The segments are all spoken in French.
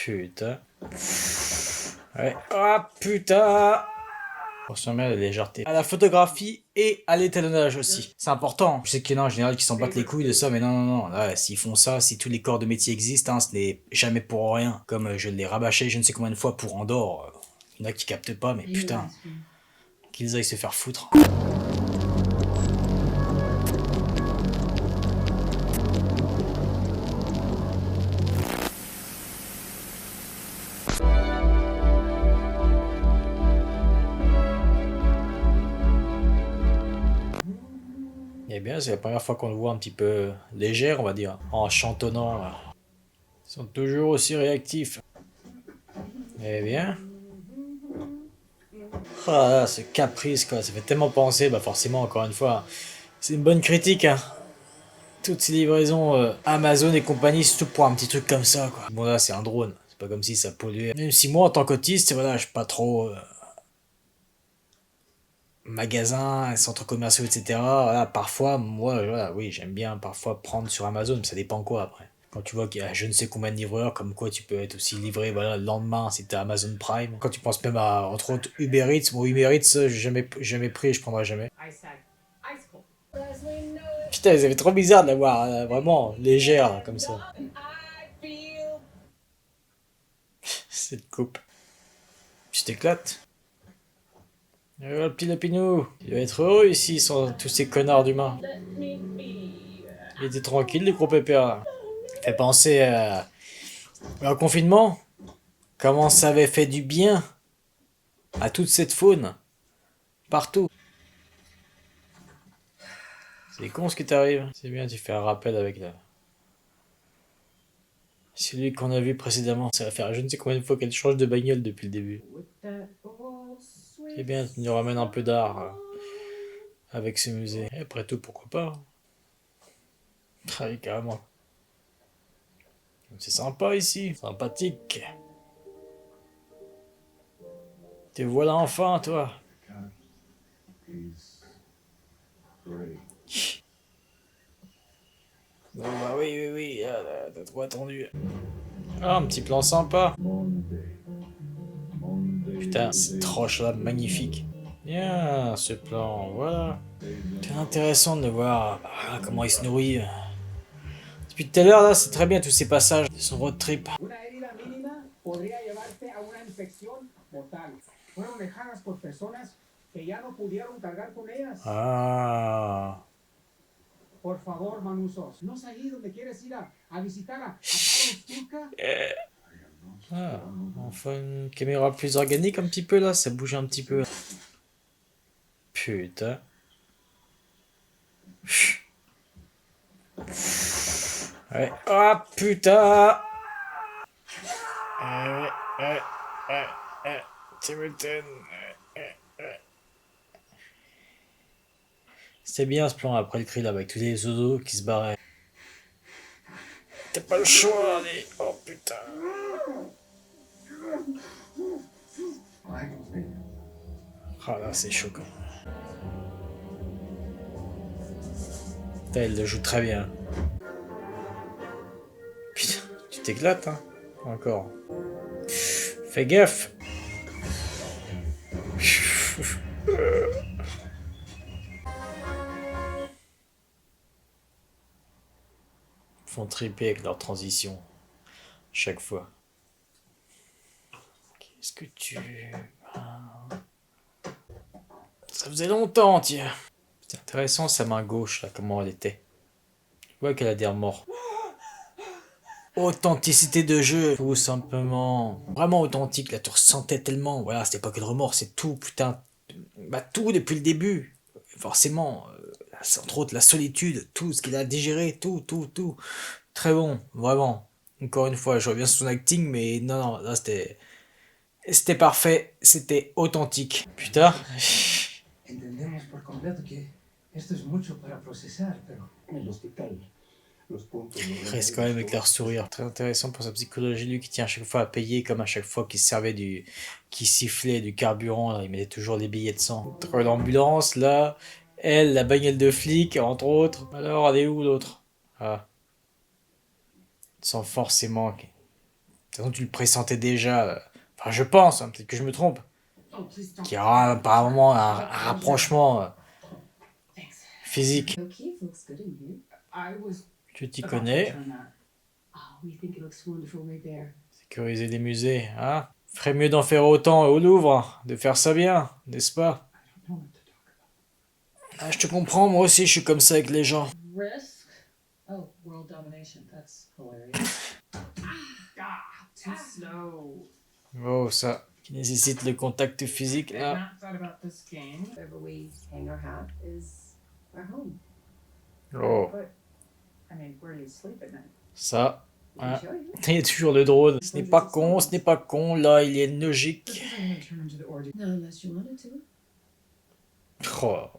Putain. Ouais. Ah putain. Attention bien à la légèreté. À la photographie et à l'étalonnage aussi. C'est important. Je sais qu'il y en a en général qui s'en battent les couilles de ça, mais non, non, non. Là, s'ils font ça, si tous les corps de métier existent, hein, ce n'est jamais pour rien. Comme je l'ai rabâché je ne sais combien de fois pour Andorre. Il y en a qui captent pas, mais putain. Qu'ils aillent se faire foutre. Eh bien, c'est la première fois qu'on le voit un petit peu légère, on va dire, en chantonnant. Là. Ils sont toujours aussi réactifs. Eh bien. Ah là, ce caprice, quoi, ça fait tellement penser, bah forcément, encore une fois, c'est une bonne critique, hein. Toutes ces livraisons Amazon et compagnie, surtout pour un petit truc comme ça, quoi. Bon, là, c'est un drone, c'est pas comme si ça polluait. Même si moi, en tant qu'autiste, voilà, je suis pas trop magasins, centres commerciaux, etc. Voilà, parfois, moi, voilà, oui, j'aime bien parfois prendre sur Amazon, mais ça dépend quoi après. Quand tu vois qu'il y a je ne sais combien de livreurs, comme quoi tu peux être aussi livré voilà, le lendemain si t'as Amazon Prime. Quand tu penses même à, entre autres, Uber Eats, bon, Uber Eats, j'ai jamais pris et je prendrai jamais. Putain, ils avaient trop bizarre de l'avoir vraiment légère, là, comme ça. Cette coupe. Tu t'éclates. Le petit lapinou, il va être heureux ici sans tous ces connards d'humains. Il était tranquille, le gros pépère. Là. Fait penser au confinement. Comment ça avait fait du bien à toute cette faune. Partout. C'est con ce qui t'arrive. C'est bien, tu fais un rappel avec la... celui qu'on a vu précédemment. Ça va faire je ne sais combien de fois qu'elle change de bagnole depuis le début. C'est bien, tu nous ramènes un peu d'art avec ce musée. Et après tout, pourquoi pas. Ah oui, carrément. C'est sympa ici, sympathique. Te voilà enfin, toi. Bon bah oui, oui, oui, t'as trop attendu. Ah, un petit plan sympa. Putain, cette roche là, magnifique. Bien, ce plan, voilà. C'est intéressant de voir comment il se nourrit. Depuis tout à l'heure, là, c'est très bien tous ces passages de son road trip. Ah. Ah, enfin une caméra plus organique un petit peu là, ça bouge un petit peu. Putain. Ouais. Ah putain. Ouais, ouais, ouais, ouais. Tu m'étonnes. C'était bien ce plan après le cri là avec tous les oiseaux qui se barraient. T'as pas le choix, allez. Oh putain. Ah là, c'est choquant. Putain, elle le joue très bien. Putain, tu t'éclates, hein. Encore. Fais gaffe. Font triper avec leur transition. Chaque fois. Qu'est-ce que tu... Ça faisait longtemps, tiens. C'est intéressant sa main gauche, là, comment elle était. Tu vois qu'elle a des remords. Authenticité de jeu, tout simplement. Vraiment authentique, là, tu ressentais tellement. Voilà, c'était pas que le remords, c'est tout, putain. Bah, tout depuis le début. Forcément. Entre autres, la solitude, tout ce qu'il a digéré, tout, tout, tout. Très bon, vraiment. Encore une fois, je reviens sur son acting, mais non, non, là, c'était... C'était parfait, c'était authentique. Putain. Entendemos por completo que esto es mucho para procesar, pero en el hospital los puntos no Il reste quand même avec leur sourire. Très intéressant pour sa psychologie, lui qui tient à chaque fois à payer, comme à chaque fois qu'il servait du... qui sifflait du carburant, là, il mettait toujours les billets de sang. Entre l'ambulance, là, elle, la bagnole de flic, entre autres. Alors, elle est où l'autre? Ah. Sans forcément... toute façon, tu le pressentais déjà. Enfin, je pense, hein, peut-être que je me trompe. Qu'il y aura apparemment un rapprochement physique. Tu t'y connais. Sécuriser les musées, hein? Ferait mieux d'en faire autant au Louvre, de faire ça bien, n'est-ce pas? Ah, je te comprends, moi aussi je suis comme ça avec les gens. Oh, ça, qui nécessite le contact physique, là. Oh, ça. Hein. Il y a toujours le drone. Ce n'est pas con, ce n'est pas con, là, il y a une logique. Oh,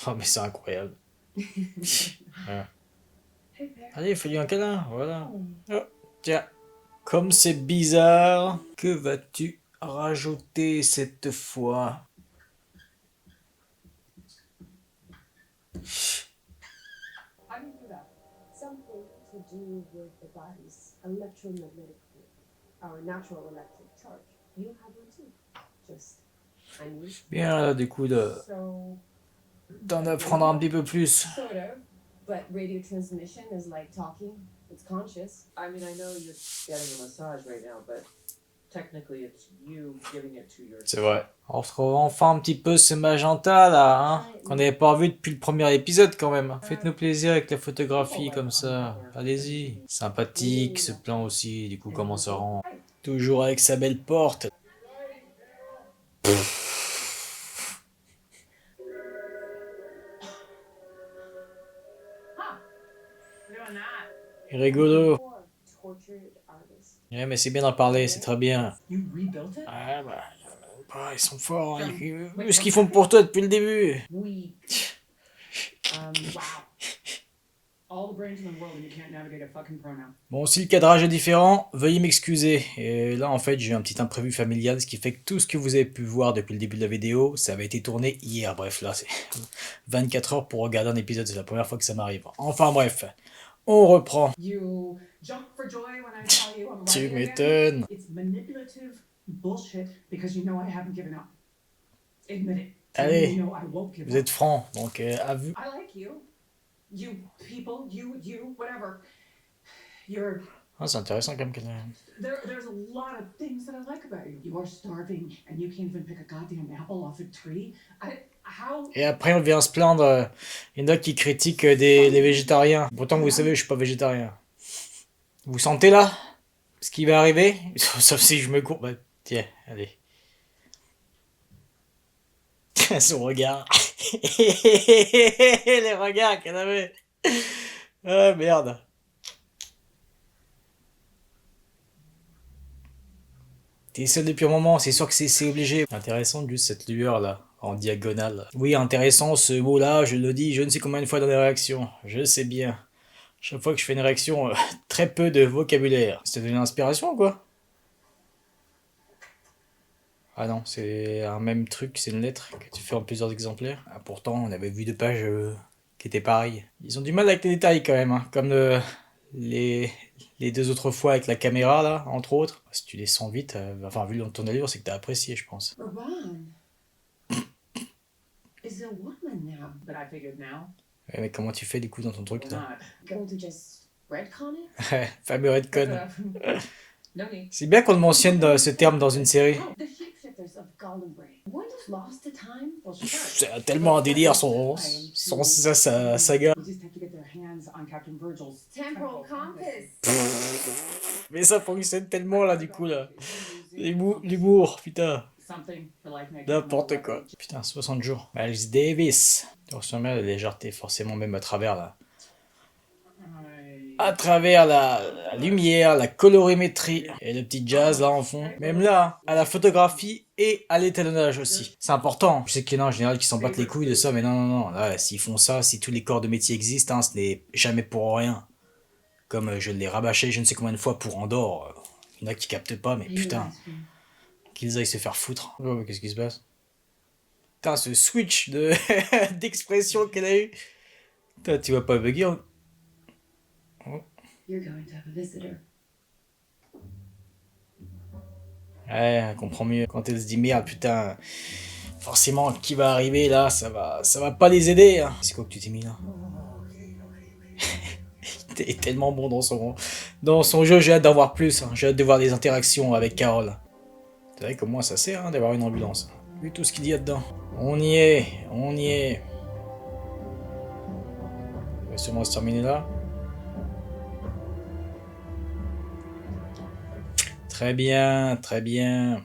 oh mais c'est incroyable. Ouais. Allez, fais-lui un câlin, voilà. Oh, tiens. Comme c'est bizarre, que vas-tu rajouter cette fois? Bien là, du coup, d'en apprendre un petit peu plus. But radio transmission is like talking. It's conscious. I mean, I know you're getting a massage right now, but technically it's you giving it to your... C'est vrai. On retrouve enfin un petit peu ce magenta là, hein, qu'on n'avait pas vu depuis le premier épisode quand même. Faites-nous plaisir avec la photographie comme ça. Allez-y. Sympathique ce plan aussi, du coup comment ça rend. Toujours avec sa belle porte. Rigolo. Ouais, mais c'est bien d'en parler, c'est très bien. Ah bah, ils sont forts, hein. Vu ce qu'ils font pour toi depuis le début. Bon, si le cadrage est différent, veuillez m'excuser. Et là, en fait, j'ai eu un petit imprévu familial, ce qui fait que tout ce que vous avez pu voir depuis le début de la vidéo, ça avait été tourné hier. Bref, là, c'est 24 heures pour regarder un épisode, c'est la première fois que ça m'arrive. Enfin bref, on reprend. Tu m'étonnes. Allez, vous êtes francs, donc à vous. Ah, c'est intéressant comme que... Et après, on vient se plaindre. Il y en a qui critiquent les végétariens. Pourtant, vous savez, je suis pas végétarien. Vous sentez là ce qui va arriver? Sauf si je me cours. Bah, tiens, allez. Son regard. Les regards qu'elle avait. Ah merde. T'es seul depuis un moment, c'est sûr que c'est obligé. Intéressant juste cette lueur là, en diagonale. Oui, intéressant ce mot là, je le dis je ne sais combien de fois dans les réactions. Je sais bien. Chaque fois que je fais une réaction, très peu de vocabulaire. C'était une inspiration ou quoi? Ah non, c'est un même truc, c'est une lettre que tu fais en plusieurs exemplaires. Ah, pourtant, on avait vu deux pages qui étaient pareilles. Ils ont du mal avec les détails quand même, hein. Comme les deux autres fois avec la caméra, là, entre autres. Si tu les sens vite, enfin, vu dans ton allure, c'est que t'as apprécié, je pense. Ouais, mais comment tu fais du coup dans ton truc là? Fameux redcon. C'est bien qu'on mentionne ce terme dans une série. C'est tellement un délire sa saga. Mais ça fonctionne tellement là du coup là. L'humour, putain. N'importe quoi. Putain, 60 jours. Miles Davis. Tu ressens bien la légèreté, forcément, même à travers là. À travers la lumière, la colorimétrie et le petit jazz là en fond. Même là, à la photographie et à l'étalonnage aussi. C'est important. Je sais qu'il y en a en général qui s'en battent les couilles de ça, mais non, non, non. Là, s'ils font ça, si tous les corps de métier existent, hein, ce n'est jamais pour rien. Comme je l'ai rabâché je ne sais combien de fois pour Andorre. Il y en a qui captent pas, mais putain. Qu'ils aillent se faire foutre. Oh, qu'est-ce qui se passe? Putain, ce switch d'expression qu'elle a eu. Putain, tu vas pas bugger. Hein. Oh. Ouais, elle comprend mieux. Quand elle se dit merde, putain, forcément, qui va arriver là, ça va pas les aider. Hein. C'est quoi que tu t'es mis là? Il est tellement bon dans son jeu, j'ai hâte d'en voir plus. Hein. J'ai hâte de voir des interactions avec Carole. C'est vrai que moi ça sert hein, d'avoir une ambulance. Vu tout ce qu'il y a dedans. On y est, on y est. On va sûrement se terminer là. Très bien, très bien.